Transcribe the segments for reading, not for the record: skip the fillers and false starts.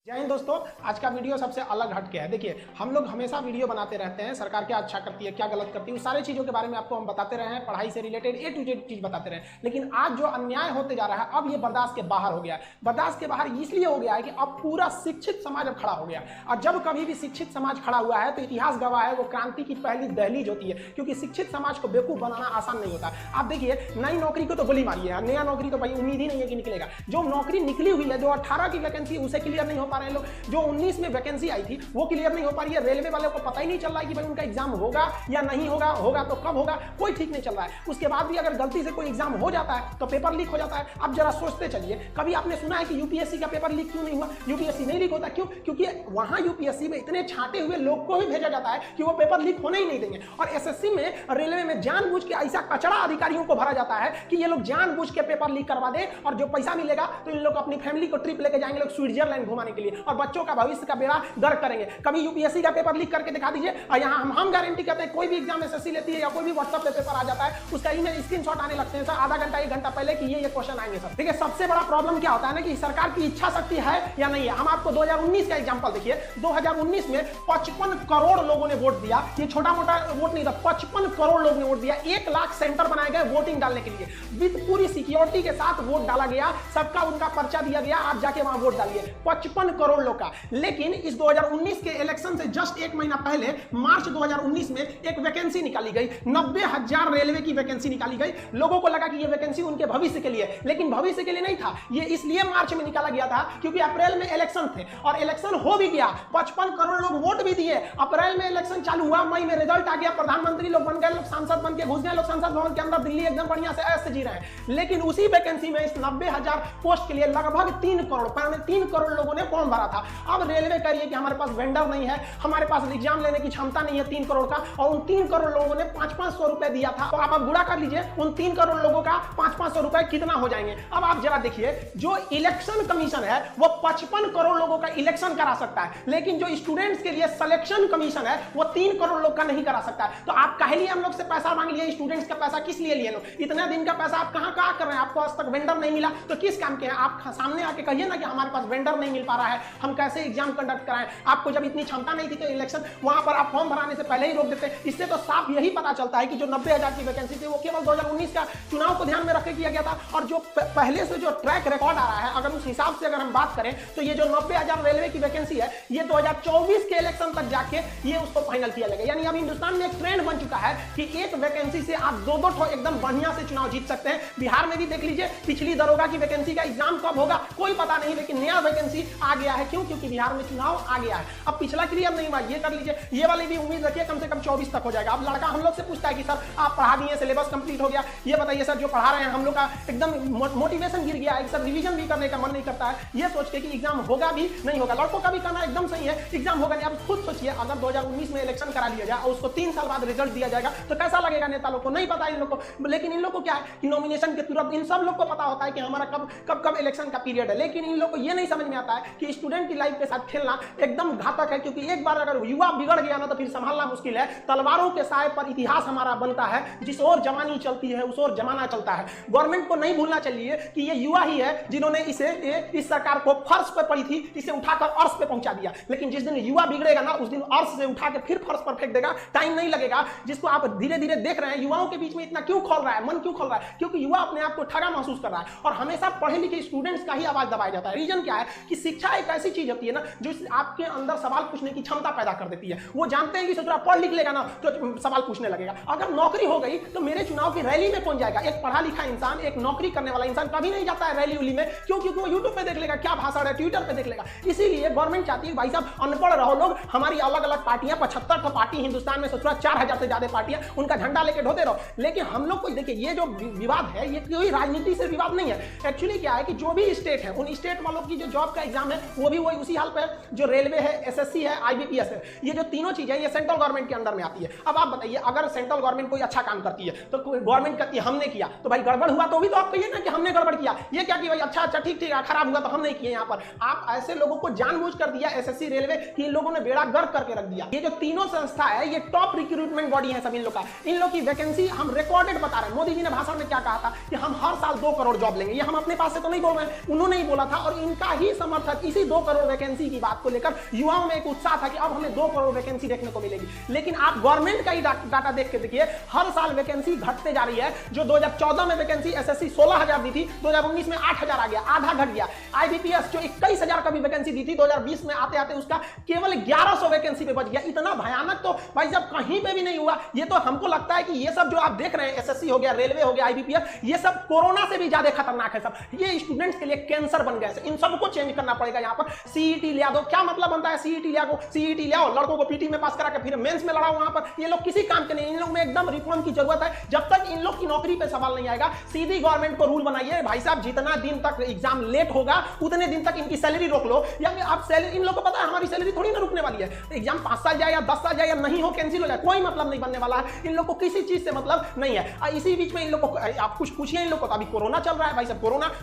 जय हिंद दोस्तों, आज का वीडियो सबसे अलग हट के है। देखिए, हम लोग हमेशा वीडियो बनाते रहते हैं, सरकार क्या अच्छा करती है, क्या गलत करती है, उस सारी चीज़ों के बारे में आपको हम बताते रहे हैं, पढ़ाई से रिलेटेड ए टू जेड चीज़ बताते रहे हैं। लेकिन आज जो अन्याय होते जा रहा है, अब ये बर्दाश्त के बाहर हो गया है। बर्दाश्त के बाहर इसलिए हो गया है कि अब पूरा शिक्षित समाज अब खड़ा हो गया। और जब कभी भी शिक्षित समाज खड़ा हुआ है तो इतिहास गवाह है, वो क्रांति की पहली दहलीज होती है, क्योंकि शिक्षित समाज को बेवकूफ बनाना आसान नहीं होता। आप देखिए, नई नौकरी को तो गोली मारी है, नया नौकरी तो भाई उम्मीद ही नहीं है कि निकलेगा। जो नौकरी निकली हुई है, जो 18 की वैकेंसी उसे क्लियर नहीं हो पा रहे हैं लोग, जो 19 में वैकेंसी आई थी वो क्लियर नहीं हो पा रही है। रेलवे वालों को पता ही नहीं चल रहा है कि भाई उनका एग्जाम होगा या नहीं होगा, होगा तो कब होगा, कोई ठीक नहीं चल रहा है। उसके बाद भी अगर गलती से कोई एग्जाम हो जाता है तो पेपर लीक हो जाता है। अब जरा सोचते चलिए, कभी आपने सुना है कि यूपीएससी का पेपर लीक क्यों नहीं हुआ? यूपीएससी नहीं लीक होता, क्यों? क्योंकि वहां यूपीएससी में इतने छांटे हुए लोग को ही भेजा जाता है कि वो पेपर लीक होने ही नहीं देंगे। और एसएससी में, रेलवे में जानबूझ के ऐसा कचरा अधिकारियों को भरा जाता है कि ये लोग जानबूझ के पेपर लीक करवा दे, और जो पैसा मिलेगा तो इन लोग अपनी फैमिली को ट्रिप लेके जाएंगे लोग स्विट्जरलैंड घुमाने के लिए, और बच्चों का भविष्य का बेड़ा गर्क करेंगे। कभी यूपीएससी का पेपर लीक करके दिखा दीजिए। और यहाँ हम गारंटी करते हैं, कोई भी एग्जाम एसएससी लेती है या कोई भी व्हाट्सएप पे पेपर आ जाता है, उसका ईमेल स्क्रीनशॉट आने लगते हैं सर, आधा घंटा एक घंटा पहले कि ये क्वेश्चन आएंगे सर। देखिए, सबसे बड़ा प्रॉब्लम क्या होता है ना कि सरकार की इच्छा शक्ति है या नहीं है। हम आपको 2019 का एग्जांपल देखिए। 2019 में 55 करोड़ लोगों ने वोट दिया। ये छोटा मोटा वोट नहीं था, 55 करोड़ लोगों ने वोट दिया। 1 लाख सेंटर बनाए गए वोटिंग डालने के लिए, विद पूरी सिक्योरिटी के साथ वोट डाला गया, सबका उनका पर्चा दिया गया, आप जाके वहां वोट डालिए। 55 करोड़ लोग का। लेकिन इस 2019 के इलेक्शन से जस्ट 1 महीना पहले मार्च 2019 में एक वैकेंसी निकाली गई, 90,000 रेलवे की वैकेंसी निकाली गई। लोगों को लगा कि ये वैकेंसी उनके भविष्य के लिए, लेकिन भविष्य के लिए नहीं था। ये इसलिए मार्च में निकाला गया था क्योंकि अप्रैल में इलेक्शन थे, और इलेक्शन हो भी गया। 55 करोड़ लोग वोट भी दिए। अप्रैल में इलेक्शन चालू हुआ, मई में रिजल्ट आ गया, प्रधानमंत्री लोग बन गए, लोग सांसद बन के घुस गए, लोग संसद भवन के अंदर दिल्ली एकदम बढ़िया से ऐसे जी रहे हैं। लेकिन उसी वैकेंसी में इस 90,000 पोस्ट के लिए लगभग 3 करोड़ लोगों ने फॉर्म भरा था। अब रेलवे कह रही है कि हमारे पास वेंडर नहीं है, हमारे पास एग्जाम लेने की क्षमता नहीं है 3 करोड़ का, और उन 3 करोड़ लोगों ने 500 रुपए दिया था। तो आप गुणा कर लीजिए, उन 3 करोड़ लोगों का 500 रुपए कितना हो जाएंगे। अब आप जरा देखिए, जो इलेक्शन कमीशन है वो 55 करोड़ लोगों का इलेक्शन करा सकता है, लेकिन जो स्टूडेंट्स के लिए सिलेक्शन कमीशन है वो 3 करोड़ लोग का नहीं करा सकता है। तो आप कहे लिए हम लोग से पैसा मांग लिए, स्टूडेंट्स का पैसा किस लिए लिए लोग? इतने दिन का पैसा आप कहां कर रहे हैं? आपको आज तक वेंडर नहीं मिला तो किस काम के हैं? आप सामने आके कहिए ना कि हमारे पास वेंडर नहीं मिल पा रहा है, हम कैसे एग्जाम कंडक्ट कराएं। आपको जब इतनी क्षमता नहीं थी तो इलेक्शन वहां पर आप फॉर्म भराने से पहले ही रोक देते। इससे तो साफ यही पता चलता है कि जो 90,000 की वैकेंसी थी वो केवल 2019 का चुनाव को ध्यान में रख के किया गया था। और जो पहले से जो ट्रैक रिकॉर्ड आ रहा है, अगर उस हिसाब से अगर हम बात करें तो ये जो 90,000 रेलवे की वैकेंसी है, ये 2024 के इलेक्शन तक जाके ये उसको फाइनल किया जाएगा। यानी अब हिंदुस्तान में एक ट्रेंड बन चुका है कि एक वैकेंसी से आप 2-2 ठो एकदम बढ़िया से चुनाव जीत सकते हैं। बिहार में भी देख लीजिए, पिछली दरोगा की वैकेंसी का एग्जाम कब होगा कोई पता नहीं, लेकिन नया वैकेंसी आ गया है। क्यों? क्योंकि बिहार में चुनाव आ गया है। अब पिछला क्लियर नहीं हुआ, ये कर लीजिए, ये वाली भी उम्मीद रखिए कम से कम 24 तक हो जाएगा। अब लड़का हम लोग से पूछता है कि सर आप पढ़ा दिए, सिलेबस कंप्लीट हो गया, ये बताइए सर जो पढ़ा रहे हैं हम लोग का एकदम मोटिवेशन गिर गया है, सर रिवीजन भी करने का मन नहीं करता है, ये सोच के कि एग्जाम होगा भी नहीं होगा। लड़कों का भी कहना एकदम सही है, एग्जाम होगा नहीं। अब खुद सोचिए, अगर 2019 में इलेक्शन करा लिया जाए और उसको 3 साल बाद रिजल्ट दिया जाएगा तो कैसा लगेगा नेता लोग को? नहीं पता इन लोग को। लेकिन इन लोग को क्या है कि नॉमिनेशन के तुरंत इन सब लोग को पता होता है कि हमारा कब इलेक्शन का पीरियड है। लेकिन इन लोग को ये नहीं समझ में आता है कि स्टूडेंट की लाइफ के साथ खेलना एकदम घातक है, क्योंकि एक बार अगर युवा बिगड़ गया ना तो फिर संभालना मुश्किल है। तलवारों के साए पर इतिहास हमारा बनता है, जिस ओर जवानी चलती है उस ओर जमाना चलता है। गवर्नमेंट को नहीं भूलना चाहिए कि ये युवा ही है जिन्होंने इस सरकार को फर्श पर पड़ी थी, इसे उठाकर अर्श पे पहुंचा दिया। लेकिन जिस दिन युवा बिगड़ेगा ना, उस दिन अर्श से उठा के फिर फर्श पर फेंक देगा। टाइम नहीं लगेगा। जिसको आप धीरे धीरे देख रहे हैं, युवाओं के बीच में इतना क्यों खोल रहा है, मन क्यों खोल रहा है? क्योंकि युवा अपने आप को ठगा महसूस कर रहा है, और हमेशा पढ़े लिखे स्टूडेंट्स का ही आवाज दबाया जाता है। रीजन क्या है कि शिक्षा एक ऐसी चीज होती है ना जो आपके अंदर सवाल पूछने की क्षमता पैदा कर देती है। वो जानते हैं कि सोच रहा पढ़ लिख लेगा ना तो सवाल पूछने लगेगा। अगर नौकरी हो गई तो मेरे चुनाव की रैली में कौन जाएगा? एक पढ़ा लिखा इंसान, एक नौकरी करने वाला इंसान कभी नहीं जाता है रैली उली में। क्यों? क्योंकि वो यूट्यूब पे देख लेगा क्या भाषण है, ट्विटर पे देख लेगा। इसीलिए गवर्नमेंट चाहती है भाई साहब अनपढ़ रहो लोग, हमारी अलग अलग पार्टियां, 75 तो पार्टी हिंदुस्तान में, सोच रहा 4,000 से ज्यादा पार्टियां, उनका झंडा लेके ढोते रहो। लेकिन हम लोग को देखिए, ये जो विवाद है ये कोई राजनीति से विवाद नहीं है। एक्चुअली क्या है कि जो भी स्टेट है, उन स्टेट वालों की जो जॉब का एग्जाम है वो भी वही उसी हाल पे है जो रेलवे है, एसएससी है, आईबीपीएस है। ये जो तीनों चीजें ये सेंट्रल गवर्नमेंट के अंदर में आती है। अब आप बताइए, अगर सेंट्रल गवर्नमेंट कोई अच्छा काम करती है तो गवर्नमेंट कहती है हमने किया, तो भाई गड़बड़ हुआ तो भी तो आप कहिए ना कि हमने गड़बड़ किया। ये क्या कि भाई अच्छा ठीक खराब हुआ तो हम नहीं किए। यहाँ पर आप ऐसे लोगों को जानबूझ कर दिया एसएससी, रेलवे, कि इन लोगों ने बेड़ा गर्क करके रख दिया। ये जो तीनों संस्था है ये टॉप रिक्रूटमेंट बॉडी है सब इन लोग का। इन लोग की वैकेंसी हम रिकॉर्डेड बता रहे हैं। मोदी जी ने भाषण में क्या कहा था कि हम हर साल 2 करोड़ जॉब लेंगे। ये हम अपने पास से तो नहीं बोल रहे हैं, उन्होंने ही बोला था, और इनका ही समर्थक इसी इसी 2 करोड़ वैकेंसी की बात को लेकर युवाओं में एक उत्साह था कि अब हमें 2 करोड़ वैकेंसी देखने को मिलेगी। लेकिन आप गवर्नमेंट का ही डाटा देख के देखिए, हर साल वैकेंसी घटते जा रही है। जो 2014 में वैकेंसी एसएससी 16,000 दी थी, 2019 में 8,000 आ गया, आधा घट गया। आईबीपीएस जो 21,000 का भी वैकेंसी दी थी, 2020 में आते आते उसका केवल 1100 वैकेंसी पे बच गया। इतना भयानक तो भाई साहब कहीं पे भी नहीं हुआ। ये तो हमको लगता है कि ये सब जो आप देख रहे हैं, एसएससी हो गया, रेलवे हो गया, आईबीपीएस, ये सब कोरोना से भी ज्यादा खतरनाक है। सब ये स्टूडेंट्स के लिए कैंसर बन गए। इन सबको चेंज करना पड़ेगा। यहाँ पर सीईटी ले दो, क्या मतलब बनता है सीईटी ले दो, सीईटी ले आओ, लड़कों को पीटी में पास करा के फिर मेंस में लड़ाओ। वहां पर ये लोग किसी काम के नहीं। इन लोग में एकदम रिफॉर्म की जरूरत है। जब तक इन लोग की नौकरी पे सवाल नहीं आएगा, सीधी गवर्नमेंट को रूल बनाइए, भाई साहब जितना दिन तक एग्जाम लेट होगा उतने दिन तक इनकी सैलरी रोक लो। या आप सैलरी, इन लोग को पता है हमारी सैलरी थोड़ी ना रुकने वाली है। एग्जाम 5 साल जाए या 10 साल जाए या नहीं हो, कैंसिल हो जाए, कोई मतलब नहीं बनने वाला है। इन लोग को किसी चीज से मतलब नहीं है। इसी बीच में इन लोग को आप कुछ पूछिए, इन लोग को तो अभी कोरोना चल रहा है भाई साहब।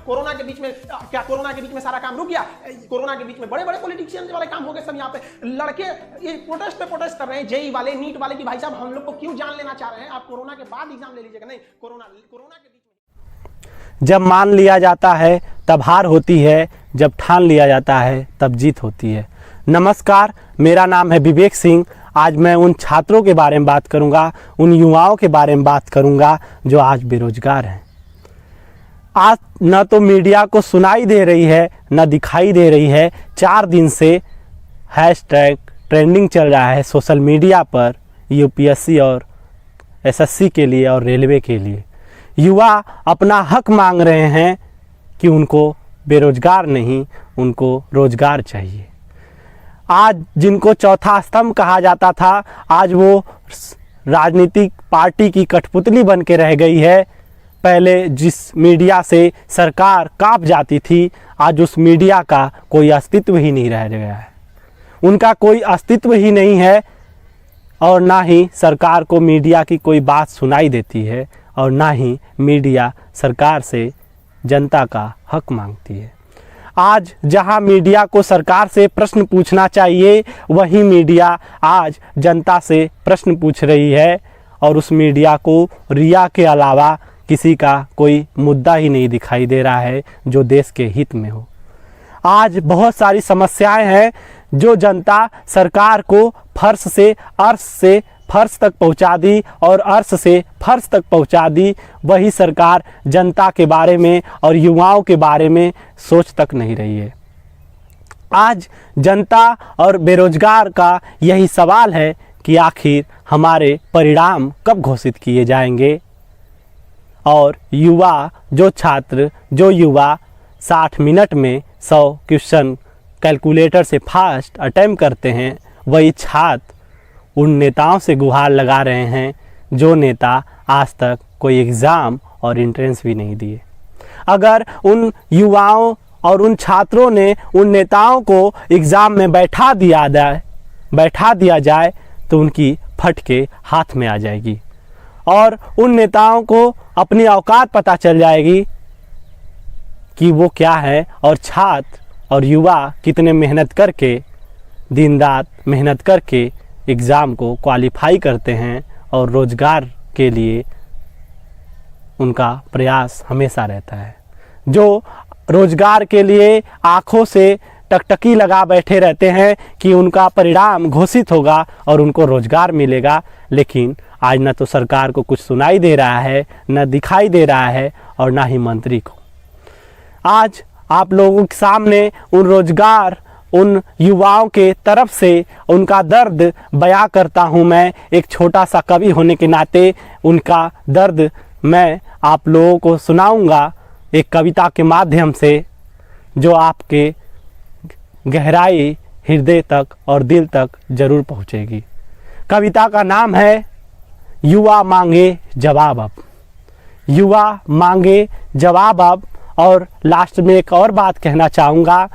कोरोना के बीच में क्या, कोरोना के बीच में सारा काम रुक गया? कोरोना के बीच में बड़े बड़े पॉलिटिशियन वाले काम हो गए सब। यहाँ पे लड़के ये प्रोटेस्ट पे प्रोटेस्ट कर रहे हैं, जेई वाले, नीट वाले, की भाई साहब हम लोग को क्यों जान लेना चाह रहे हैं? आप कोरोना के बाद एग्जाम ले लीजिएगा। नहीं, कोरोना के बीच में जब मान लिया जाता है तब हार होती है, जब ठान लिया जाता है तब जीत होती है। नमस्कार, मेरा नाम है विवेक सिंह। आज मैं उन छात्रों के बारे में बात करूंगा, उन युवाओं के बारे में बात करूंगा जो आज बेरोजगार हैं। आज न तो मीडिया को सुनाई दे रही है, न दिखाई दे रही है। 4 दिन से हैशटैग ट्रेंडिंग चल रहा है सोशल मीडिया पर, यूपीएससी और एसएससी के लिए और रेलवे के लिए। युवा अपना हक मांग रहे हैं कि उनको बेरोजगार नहीं, उनको रोजगार चाहिए। आज जिनको चौथा स्तंभ कहा जाता था, आज वो राजनीतिक पार्टी की कठपुतली बन के रह गई है। पहले जिस मीडिया से सरकार कांप जाती थी, आज उस मीडिया का कोई अस्तित्व ही नहीं रह गया है। उनका कोई अस्तित्व ही नहीं है और ना ही सरकार को मीडिया की कोई बात सुनाई देती है और ना ही मीडिया सरकार से जनता का हक मांगती है। आज जहां मीडिया को सरकार से प्रश्न पूछना चाहिए, वही मीडिया आज जनता से प्रश्न पूछ रही है और उस मीडिया को रिया के अलावा किसी का कोई मुद्दा ही नहीं दिखाई दे रहा है जो देश के हित में हो। आज बहुत सारी समस्याएं हैं जो जनता सरकार को फर्श से अर्श से फर्श तक पहुंचा दी और अर्श से फर्श तक पहुंचा दी। वही सरकार जनता के बारे में और युवाओं के बारे में सोच तक नहीं रही है। आज जनता और बेरोजगार का यही सवाल है कि आखिर हमारे परिणाम कब घोषित किए जाएंगे। और युवा जो छात्र, जो युवा 60 मिनट में 100 क्वेश्चन कैलकुलेटर से फास्ट अटेम्प्ट करते हैं, वही छात्र उन नेताओं से गुहार लगा रहे हैं जो नेता आज तक कोई एग्ज़ाम और एंट्रेंस भी नहीं दिए। अगर उन युवाओं और उन छात्रों ने उन नेताओं को एग्ज़ाम में बैठा दिया जाए तो उनकी फट के हाथ में आ जाएगी और उन नेताओं को अपनी औकात पता चल जाएगी कि वो क्या है और छात्र और युवा कितने मेहनत करके, दिन रात मेहनत करके एग्ज़ाम को क्वालिफाई करते हैं और रोज़गार के लिए उनका प्रयास हमेशा रहता है। जो रोज़गार के लिए आँखों से टकटकी लगा बैठे रहते हैं कि उनका परिणाम घोषित होगा और उनको रोज़गार मिलेगा, लेकिन आज न तो सरकार को कुछ सुनाई दे रहा है, न दिखाई दे रहा है और ना ही मंत्री को। आज आप लोगों के सामने उन रोज़गार, उन युवाओं के तरफ से उनका दर्द बयां करता हूं। मैं एक छोटा सा कवि होने के नाते उनका दर्द मैं आप लोगों को सुनाऊंगा एक कविता के माध्यम से, जो आपके गहराई हृदय तक और दिल तक जरूर पहुंचेगी। कविता का नाम है युवा मांगे जवाब अब। युवा मांगे जवाब अब। और लास्ट में एक और बात कहना चाहूँगा,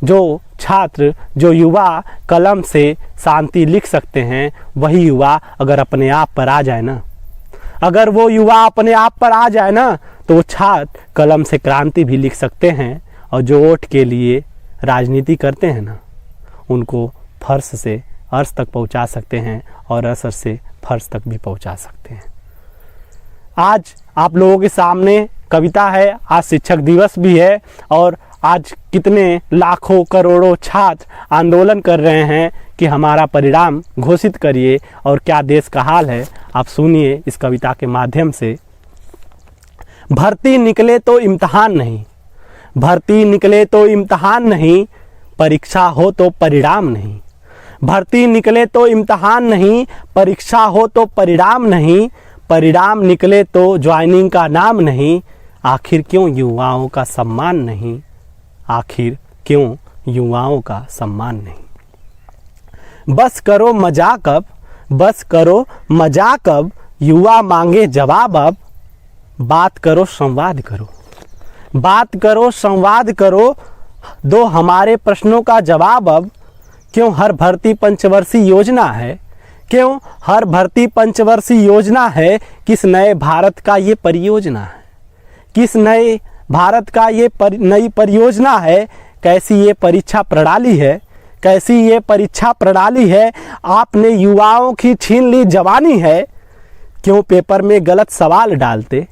जो छात्र, जो युवा कलम से शांति लिख सकते हैं, वही युवा अगर अपने आप पर आ जाए ना, अगर वो युवा अपने आप पर आ जाए ना, तो वो छात्र कलम से क्रांति भी लिख सकते हैं और जो वोट के लिए राजनीति करते हैं ना, उनको फर्श से अर्श तक पहुंचा सकते हैं और अर्श से फर्श तक भी पहुंचा सकते हैं। आज आप लोगों के सामने कविता है, आज शिक्षक दिवस भी है और आज कितने लाखों करोड़ों छात्र आंदोलन कर रहे हैं कि हमारा परिणाम घोषित करिए, और क्या देश का हाल है आप सुनिए इस कविता के माध्यम से। भर्ती निकले तो इम्तहान नहीं, भर्ती निकले तो इम्तहान नहीं, परीक्षा हो तो परिणाम नहीं। भर्ती निकले तो इम्तहान नहीं, परीक्षा हो तो परिणाम नहीं, परिणाम निकले तो ज्वाइनिंग का नाम नहीं। आखिर क्यों युवाओं का सम्मान नहीं, आखिर क्यों युवाओं का सम्मान नहीं। बस करो मजाक अब, बस करो मजाक अब, युवा मांगे जवाब अब। बात करो संवाद करो, बात करो संवाद करो, दो हमारे प्रश्नों का जवाब अब। क्यों हर भर्ती पंचवर्षीय योजना है, क्यों हर भर्ती पंचवर्षीय योजना है, किस नए भारत का ये परियोजना है, किस नए भारत का ये नई परियोजना है। कैसी ये परीक्षा प्रणाली है, कैसी ये परीक्षा प्रणाली है, आपने युवाओं की छीन ली जवानी है। क्यों पेपर में गलत सवाल डालते,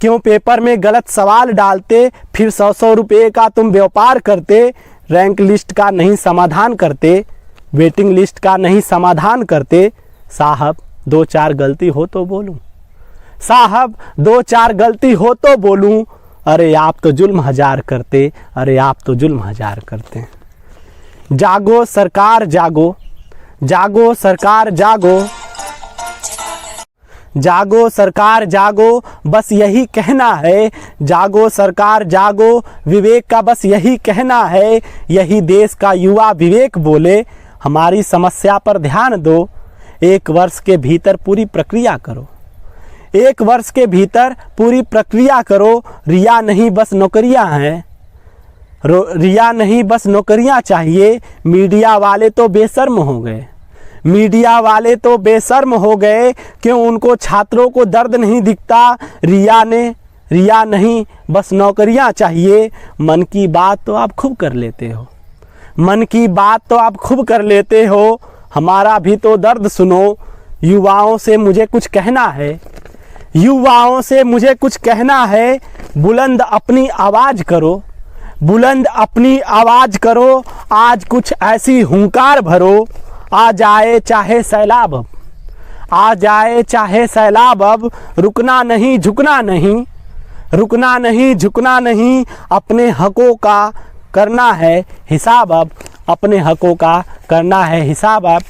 क्यों पेपर में गलत सवाल डालते, फिर 100-100 रुपये का तुम व्यापार करते। रैंक लिस्ट का नहीं समाधान करते, वेटिंग लिस्ट का नहीं समाधान करते। साहब 2-4 गलती हो तो बोलूं, साहब 2-4 गलती हो तो बोलूं। अरे आप तो जुल्म हजार करते, अरे आप तो जुल्म हजार करते। जागो सरकार जागो, जागो सरकार जागो, जागो सरकार जागो, बस यही कहना है। जागो सरकार जागो, विवेक का बस यही कहना है। यही देश का युवा विवेक बोले, हमारी समस्या पर ध्यान दो। 1 वर्ष के भीतर पूरी प्रक्रिया करो, 1 वर्ष के भीतर पूरी प्रक्रिया करो। रिया नहीं बस नौकरियां हैं, रिया नहीं बस नौकरियां चाहिए। मीडिया वाले तो बेशर्म हो गए, मीडिया वाले तो बेशर्म हो गए। क्यों उनको छात्रों को दर्द नहीं दिखता। रिया नहीं बस नौकरियां चाहिए। मन की बात तो आप खूब कर लेते हो, मन की बात तो आप खूब कर लेते हो। हमारा भी तो दर्द सुनो। युवाओं से मुझे कुछ कहना है, युवाओं से मुझे कुछ कहना है। बुलंद अपनी आवाज़ करो, बुलंद अपनी आवाज़ करो। आज कुछ ऐसी हुंकार भरो, आ जाए चाहे सैलाब अब, आ जाए चाहे सैलाब अब। रुकना नहीं झुकना नहीं, रुकना नहीं झुकना नहीं। अपने हकों का करना है हिसाब अब, अपने हकों का करना है हिसाब अब।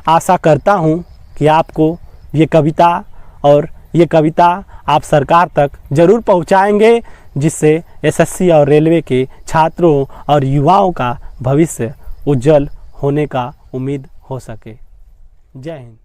आशा करता हूँ कि आपको ये कविता और ये कविता आप सरकार तक ज़रूर पहुँचाएंगे, जिससे एसएससी और रेलवे के छात्रों और युवाओं का भविष्य उज्जवल होने का उम्मीद हो सके। जय हिंद।